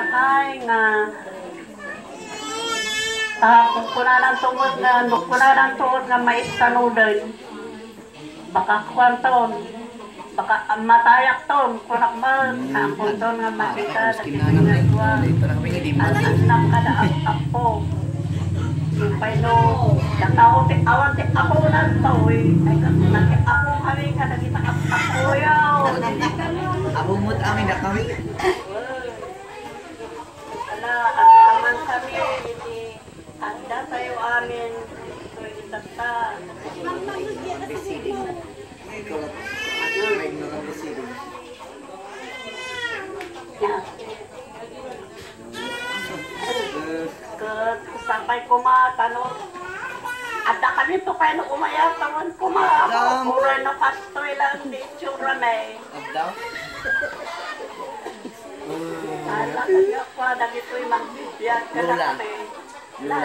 kay nga kung kunanan tungod nga kunanan tuod nga mais tanudan baka kwanton baka matayak ton kunak ba ang kwanton nga makita na kuwa anak kada apo pero nakawti awante ako nan toy ay kasi ako kami kada kita ako yaw abumot amin na kami ala aman kami ini anda tayo amin so itata deciding sampai kumatanong ada kami to kayo nung umayaw tawan kumahaw kuray na pastoy lang di tsura may abdaw ala kaya pa dagito'y magbibiyag ka na kami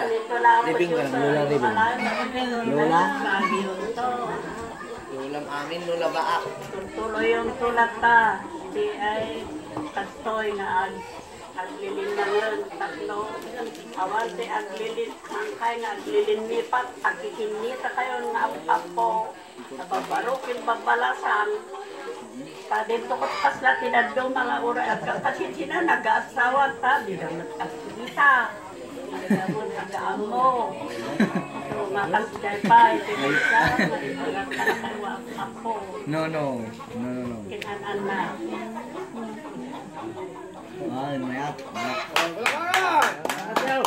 nito lang Ribing ka lang, Lola Ribing. Lola? Lola amin, Lola Baak. Tuloy yung tulat ta di ay pastoy nga aglilin na nga, tatlo. Awan di aglilin, hangkay nga aglilin nipat, agihinita kayo nga apo. Nababarukin pagbalasan. Padento ko pasla tinadyo mga ura. Kasi sila nag-aasawa ta, di lang nagkakita. Nagkamon tagaan mo. So, makasday pa, ito isa, nagkakawa ako. No. Kinanan na. Ay, mayat. Ayo,